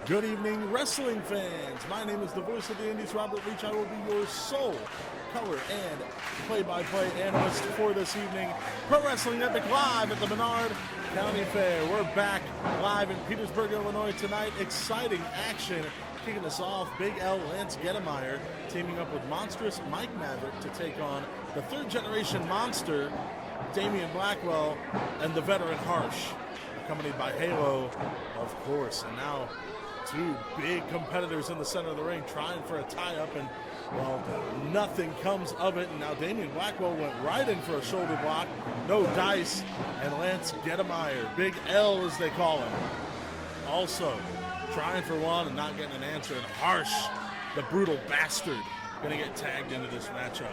Good evening, wrestling fans. My name is the voice of the Indies, Robert Leach. I will be your sole color and play-by-play analyst for this evening. Pro Wrestling Epic live at the Menard County Fair. We're back live in Petersburg, Illinois tonight. Exciting action. Kicking us off, Big L Lance Gettemeyer teaming up with Monstrous Mike Maverick to take on the third-generation monster, Damian Blackwell, and the veteran Harsh, accompanied by Halo, of course. And now two big competitors in the center of the ring trying for a tie-up, and, well, nothing comes of it. And now Damian Blackwell went right in for a shoulder block. No dice. And Lance Gettemeyer, Big L as they call him, also trying for one and not getting an answer. And Harsh, the brutal bastard, going to get tagged into this matchup.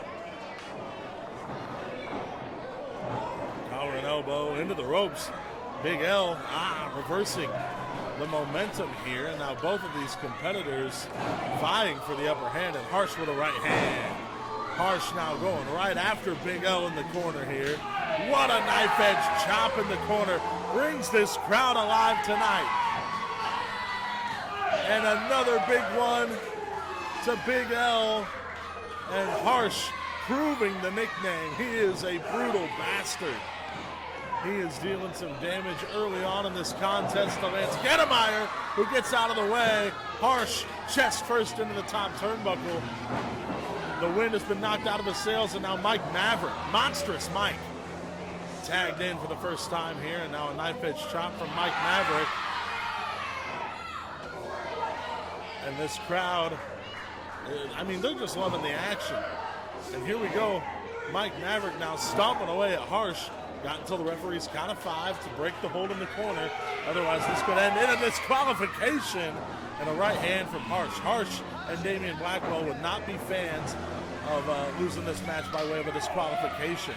Collar and elbow into the ropes. Big L, reversing the momentum here. And now both of these competitors vying for the upper hand, and Harsh with a right hand. Harsh now going right after Big L in the corner here. What a knife edge chop in the corner. Brings this crowd alive tonight. And another big one to Big L. And Harsh proving the nickname. He is a brutal bastard. He is dealing some damage early on in this contest to Lance Gettemeyer, who gets out of the way. Harsh chest first into the top turnbuckle. The wind has been knocked out of his sails, and now Mike Maverick, Monstrous Mike, tagged in for the first time here, and now a knife edge chop from Mike Maverick. And this crowd, I mean, they're just loving the action. And here we go. Mike Maverick now stomping away at Harsh. Got until the referee's count of 5 to break the hold in the corner. Otherwise, this could end in a disqualification. And a right hand from Harsh. Harsh and Damian Blackwell would not be fans of losing this match by way of a disqualification.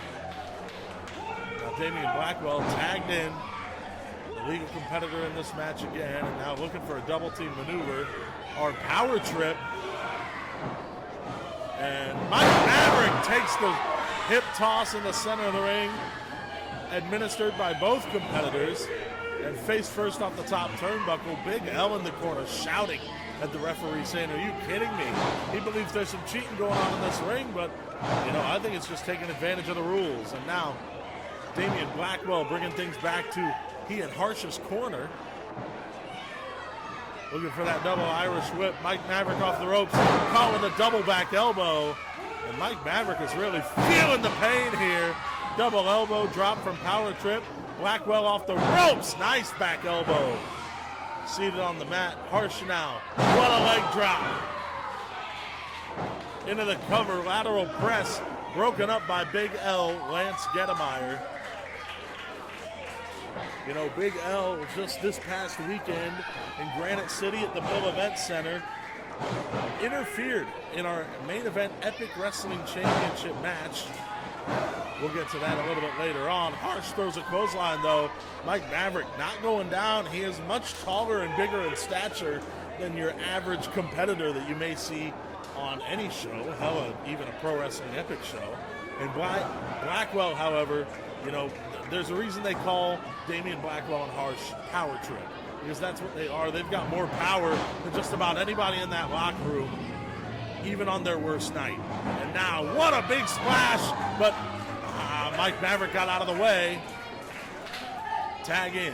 Now, Damian Blackwell tagged in, the legal competitor in this match again, and now looking for a double team maneuver. Our Powertrip. And Mike Maverick takes the hip toss in the center of the ring, administered by both competitors, and face first off the top turnbuckle. Big L in the corner shouting at the referee, saying, "Are you kidding me?" He believes there's some cheating going on in this ring, but, I think it's just taking advantage of the rules. And now Damian Blackwell bringing things back to he and Harsh's corner. Looking for that double Irish whip. Mike Maverick off the ropes, calling the double back elbow. And Mike Maverick is really feeling the pain here. Double elbow drop from Powertrip. Blackwell off the ropes. Nice back elbow. Seated on the mat. Harsh now. What a leg drop. Into the cover. Lateral press. Broken up by Big L, Lance Gettemeyer. Big L just this past weekend in Granite City at the Bill Event Center interfered in our main event Epic Wrestling Championship match. We'll get to that a little bit later on. Harsh throws a clothesline, though. Mike Maverick not going down. He is much taller and bigger in stature than your average competitor that you may see on any show, hell, even a Pro Wrestling Epic show. And Blackwell, however, there's a reason they call Damian Blackwell and Harsh Powertrip, because that's what they are. They've got more power than just about anybody in that locker room, even on their worst night. And now, what a big splash, but Mike Maverick got out of the way. Tag in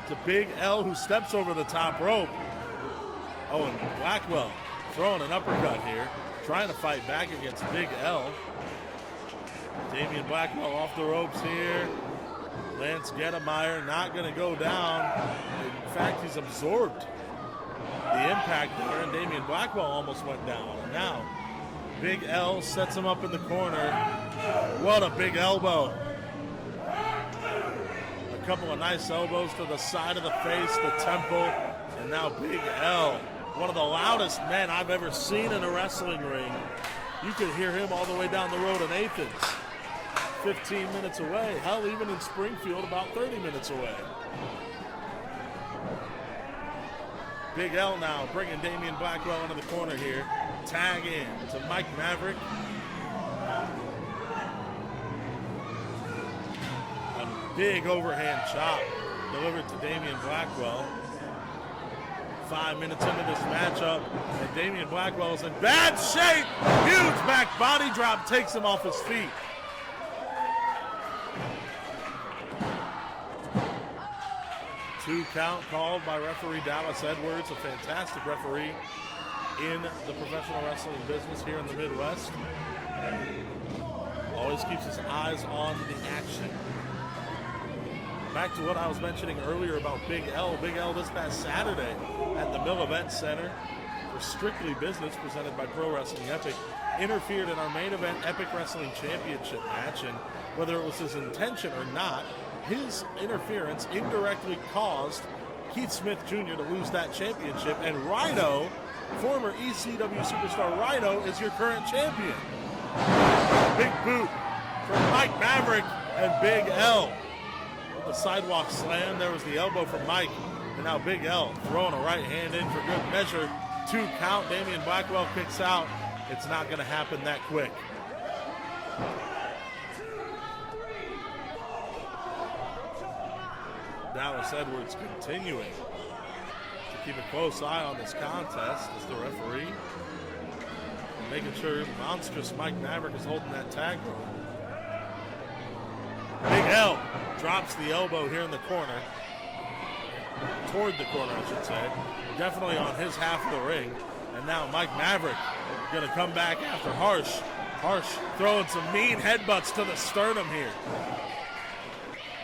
to Big L, who steps over the top rope. Oh, and Blackwell throwing an uppercut here, trying to fight back against Big L. Damian Blackwell off the ropes here. Lance Gettemeyer not going to go down. In fact, he's absorbed the impact there, and Damian Blackwell almost went down. And now, Big L sets him up in the corner. What a big elbow. A couple of nice elbows to the side of the face, the temple, and now Big L, one of the loudest men I've ever seen in a wrestling ring. You could hear him all the way down the road in Athens, 15 minutes away. Hell, even in Springfield, about 30 minutes away. Big L now bringing Damian Blackwell into the corner here. Tag in to Mike Maverick. A big overhand chop delivered to Damian Blackwell. 5 minutes into this matchup, and Damian Blackwell is in bad shape. Huge back body drop takes him off his feet. Two count called by referee Dallas Edwards, a fantastic referee in the professional wrestling business here in the Midwest. Always keeps his eyes on the action. Back to what I was mentioning earlier about Big L. Big L this past Saturday at the Mill Event Center for Strictly Business, presented by Pro Wrestling Epic, interfered in our main event Epic Wrestling Championship match, and whether it was his intention or not, his interference indirectly caused Keith Smith Jr. to lose that championship, and Rhino, former ECW superstar Rhino, is your current champion. Big boot from Mike Maverick and Big L. With the sidewalk slam, there was the elbow from Mike, and now Big L throwing a right hand in for good measure. 2 count, Damian Blackwell kicks out. It's not going to happen that quick. Dallas Edwards continuing to keep a close eye on this contest as the referee, making sure Monstrous Mike Maverick is holding that tag rope. Big L drops the elbow here in the corner, toward the corner I should say, definitely on his half of the ring. And now Mike Maverick going to come back after Harsh. Harsh throwing some mean headbutts to the sternum here.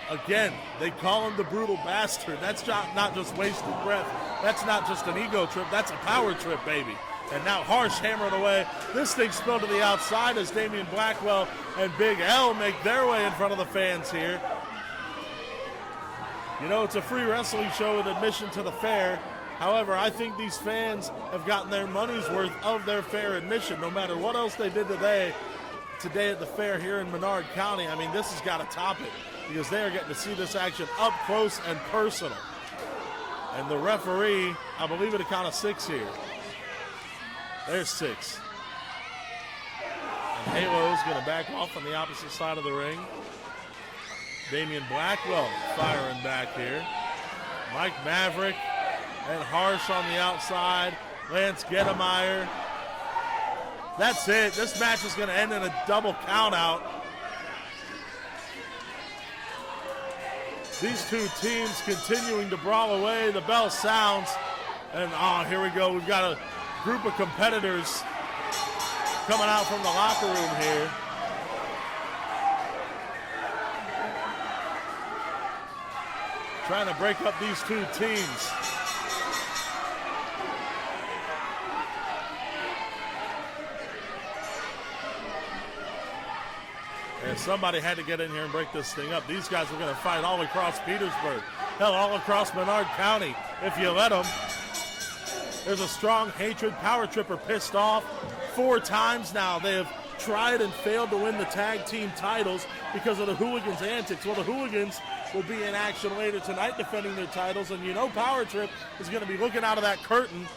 Again, they call him the brutal bastard. That's not just wasted breath. That's not just an ego trip. That's a power trip, baby. And now Harsh hammering away. This thing spilled to the outside as Damian Blackwell and Big L make their way in front of the fans here. You know, it's a free wrestling show with admission to the fair. However, I think these fans have gotten their money's worth of their fair admission, no matter what else they did today at the fair here in Menard County. I mean, this has got to top it, because they are getting to see this action up close and personal. And the referee, I believe at a count of 6 here. There's 6. And Halo's going to back off on the opposite side of the ring. Damian Blackwell firing back here. Mike Maverick and Harsh on the outside. Lance Gettemeyer. That's it. This match is going to end in a double count out. These two teams continuing to brawl away. The bell sounds. And here we go. We've got a group of competitors coming out from the locker room here. Trying to break up these two teams. And somebody had to get in here and break this thing up. These guys are going to fight all across Petersburg. Hell, all across Menard County, if you let them. There's a strong hatred. Power Tripper pissed off 4 times now. They have tried and failed to win the tag team titles because of the Hooligans' antics. Well, the Hooligans will be in action later tonight defending their titles, and you know Power Trip is going to be looking out of that curtain